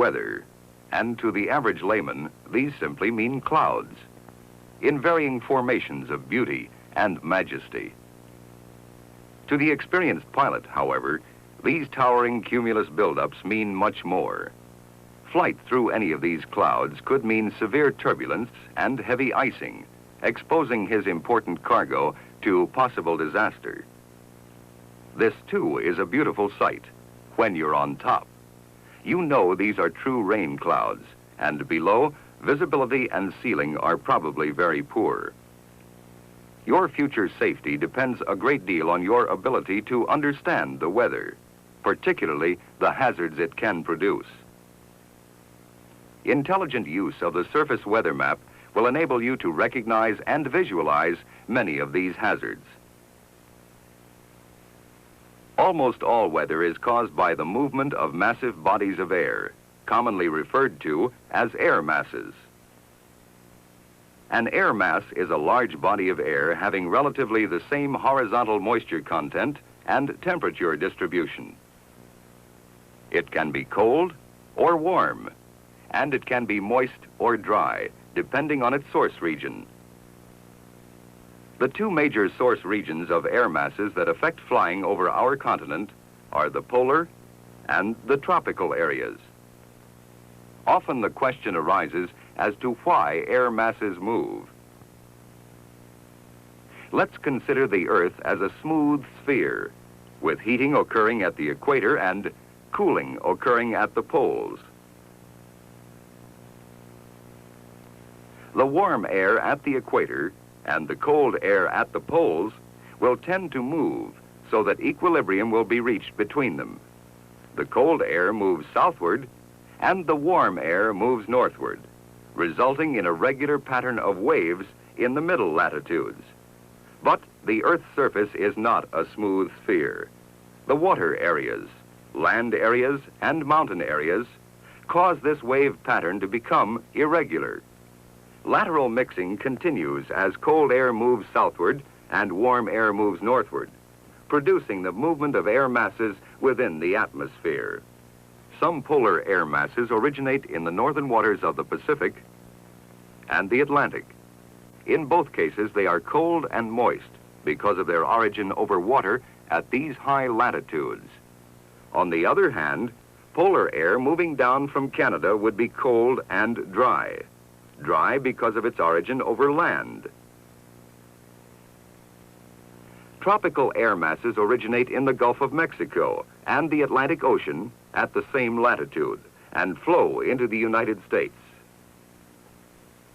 weather, and to the average layman, these simply mean clouds, in varying formations of beauty and majesty. To the experienced pilot, however, these towering cumulus buildups mean much more. Flight through any of these clouds could mean severe turbulence and heavy icing, exposing his important cargo to possible disaster. This, too, is a beautiful sight when you're on top. You know these are true rain clouds, and below, visibility and ceiling are probably very poor. Your future safety depends a great deal on your ability to understand the weather, particularly the hazards it can produce. Intelligent use of the surface weather map will enable you to recognize and visualize many of these hazards. Almost all weather is caused by the movement of massive bodies of air, commonly referred to as air masses. An air mass is a large body of air having relatively the same horizontal moisture content and temperature distribution. It can be cold or warm, and it can be moist or dry, depending on its source region. The two major source regions of air masses that affect flying over our continent are the polar and the tropical areas. Often the question arises as to why air masses move. Let's consider the Earth as a smooth sphere, with heating occurring at the equator and cooling occurring at the poles. The warm air at the equator and the cold air at the poles will tend to move so that equilibrium will be reached between them. The cold air moves southward and the warm air moves northward, resulting in a regular pattern of waves in the middle latitudes. But the Earth's surface is not a smooth sphere. The water areas, land areas, and mountain areas cause this wave pattern to become irregular. Lateral mixing continues as cold air moves southward and warm air moves northward, producing the movement of air masses within the atmosphere. Some polar air masses originate in the northern waters of the Pacific and the Atlantic. In both cases, they are cold and moist because of their origin over water at these high latitudes. On the other hand, polar air moving down from Canada would be cold and dry. Dry because of its origin over land. Tropical air masses originate in the Gulf of Mexico and the Atlantic Ocean at the same latitude and flow into the United States.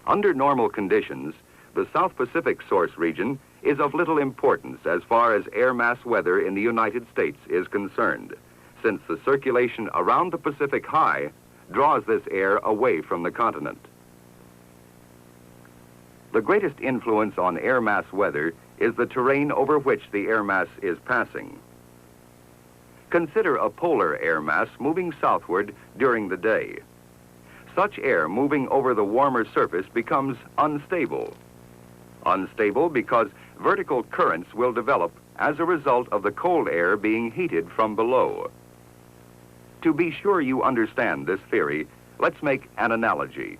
Under normal conditions, the South Pacific source region is of little importance as far as air mass weather in the United States is concerned, since the circulation around the Pacific High draws this air away from the continent. The greatest influence on air mass weather is the terrain over which the air mass is passing. Consider a polar air mass moving southward during the day. Such air moving over the warmer surface becomes unstable. Unstable because vertical currents will develop as a result of the cold air being heated from below. To be sure you understand this theory, let's make an analogy.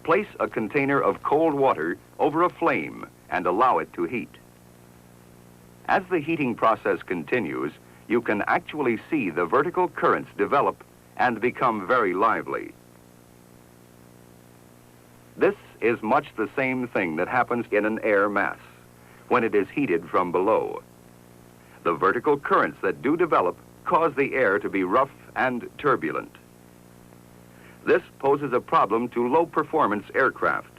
Place a container of cold water over a flame and allow it to heat. As the heating process continues, you can actually see the vertical currents develop and become very lively. This is much the same thing that happens in an air mass when it is heated from below. The vertical currents that do develop cause the air to be rough and turbulent. This poses a problem to low-performance aircraft.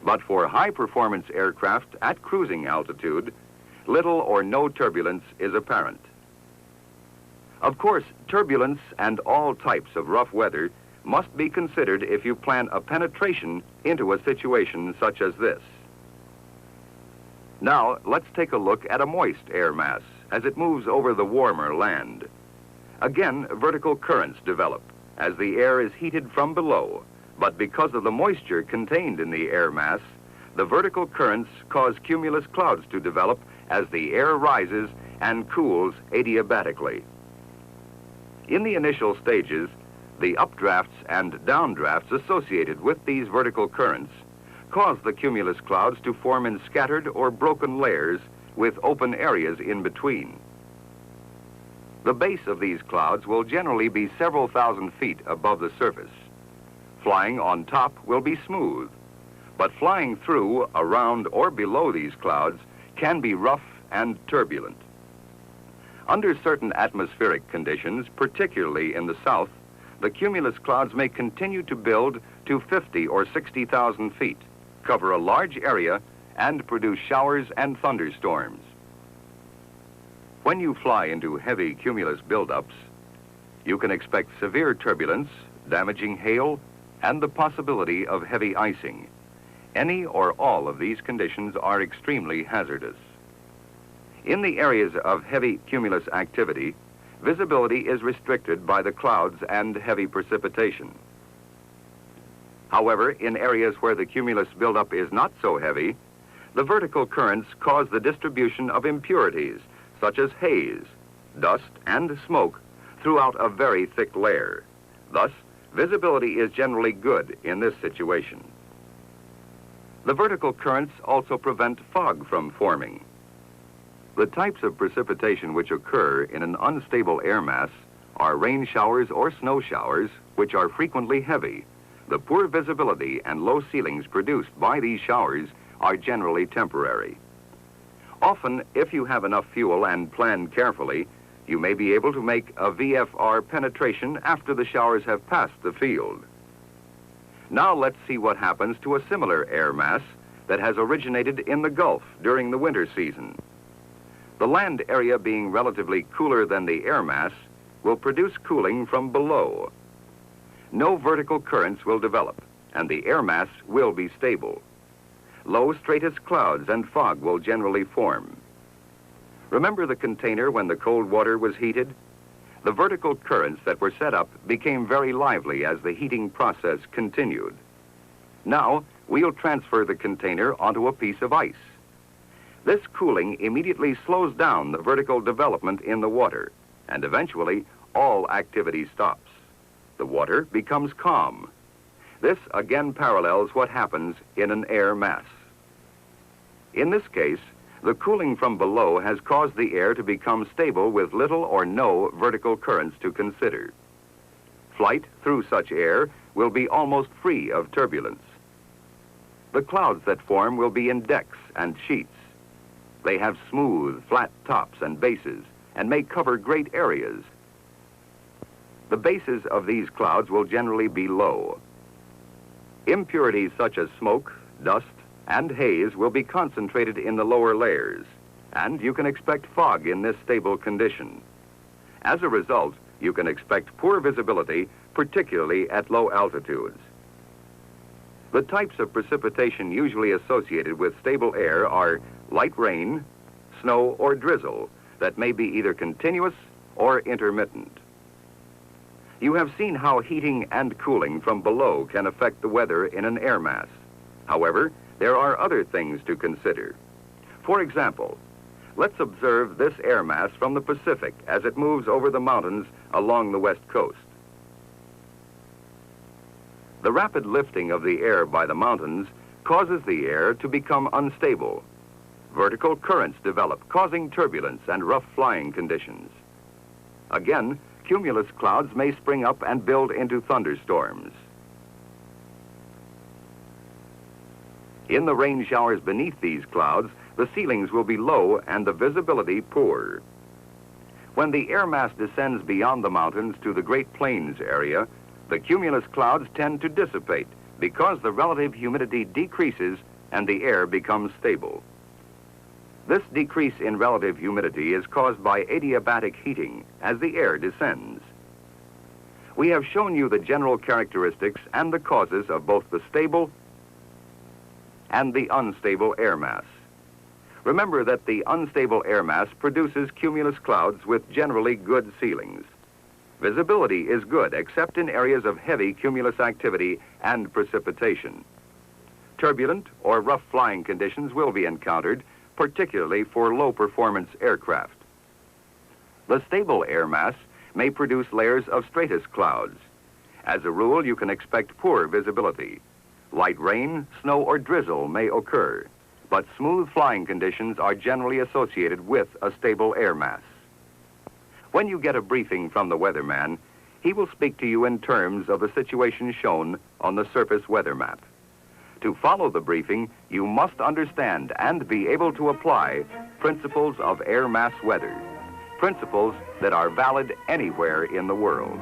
But for high-performance aircraft at cruising altitude, little or no turbulence is apparent. Of course, turbulence and all types of rough weather must be considered if you plan a penetration into a situation such as this. Now, let's take a look at a moist air mass as it moves over the warmer land. Again, vertical currents develop as the air is heated from below, but because of the moisture contained in the air mass, the vertical currents cause cumulus clouds to develop as the air rises and cools adiabatically. In the initial stages, The updrafts and downdrafts associated with these vertical currents cause the cumulus clouds to form in scattered or broken layers with open areas in between. The base of these clouds will generally be several thousand feet above the surface. Flying on top will be smooth, but flying through, around, or below these clouds can be rough and turbulent. Under certain atmospheric conditions, particularly in the south, the cumulus clouds may continue to build to 50 or 60,000 feet, cover a large area, and produce showers and thunderstorms. When you fly into heavy cumulus buildups, you can expect severe turbulence, damaging hail, and the possibility of heavy icing. Any or all of these conditions are extremely hazardous. In the areas of heavy cumulus activity, visibility is restricted by the clouds and heavy precipitation. However, in areas where the cumulus buildup is not so heavy, the vertical currents cause the distribution of impurities, such as haze, dust, and smoke, throughout a very thick layer. Thus, visibility is generally good in this situation. The vertical currents also prevent fog from forming. The types of precipitation which occur in an unstable air mass are rain showers or snow showers, which are frequently heavy. The poor visibility and low ceilings produced by these showers are generally temporary. Often, if you have enough fuel and plan carefully, you may be able to make a VFR penetration after the showers have passed the field. Now let's see what happens to a similar air mass that has originated in the Gulf during the winter season. The land area being relatively cooler than the air mass will produce cooling from below. No vertical currents will develop, and the air mass will be stable. Low stratus clouds and fog will generally form. Remember the container when the cold water was heated? The vertical currents that were set up became very lively as the heating process continued. Now, we'll transfer the container onto a piece of ice. This cooling immediately slows down the vertical development in the water, and eventually all activity stops. The water becomes calm. This again parallels what happens in an air mass. In this case, the cooling from below has caused the air to become stable with little or no vertical currents to consider. Flight through such air will be almost free of turbulence. The clouds that form will be in decks and sheets. They have smooth, flat tops and bases and may cover great areas. The bases of these clouds will generally be low. Impurities such as smoke, dust, and haze will be concentrated in the lower layers, and you can expect fog in this stable condition. As a result, you can expect poor visibility, particularly at low altitudes. The types of precipitation usually associated with stable air are light rain, snow, or drizzle that may be either continuous or intermittent. You have seen how heating and cooling from below can affect the weather in an air mass. However, there are other things to consider. For example, let's observe this air mass from the Pacific as it moves over the mountains along the west coast. The rapid lifting of the air by the mountains causes the air to become unstable. Vertical currents develop, causing turbulence and rough flying conditions. Again, cumulus clouds may spring up and build into thunderstorms. In the rain showers beneath these clouds, the ceilings will be low and the visibility poor. When the air mass descends beyond the mountains to the Great Plains area, the cumulus clouds tend to dissipate because the relative humidity decreases and the air becomes stable. This decrease in relative humidity is caused by adiabatic heating as the air descends. We have shown you the general characteristics and the causes of both the stable and the unstable air mass. Remember that the unstable air mass produces cumulus clouds with generally good ceilings. Visibility is good except in areas of heavy cumulus activity and precipitation. Turbulent or rough flying conditions will be encountered, particularly for low-performance aircraft. The stable air mass may produce layers of stratus clouds. As a rule, you can expect poor visibility. Light rain, snow, or drizzle may occur, but smooth flying conditions are generally associated with a stable air mass. When you get a briefing from the weatherman, he will speak to you in terms of the situation shown on the surface weather map. To follow the briefing, you must understand and be able to apply principles of air mass weather, principles that are valid anywhere in the world.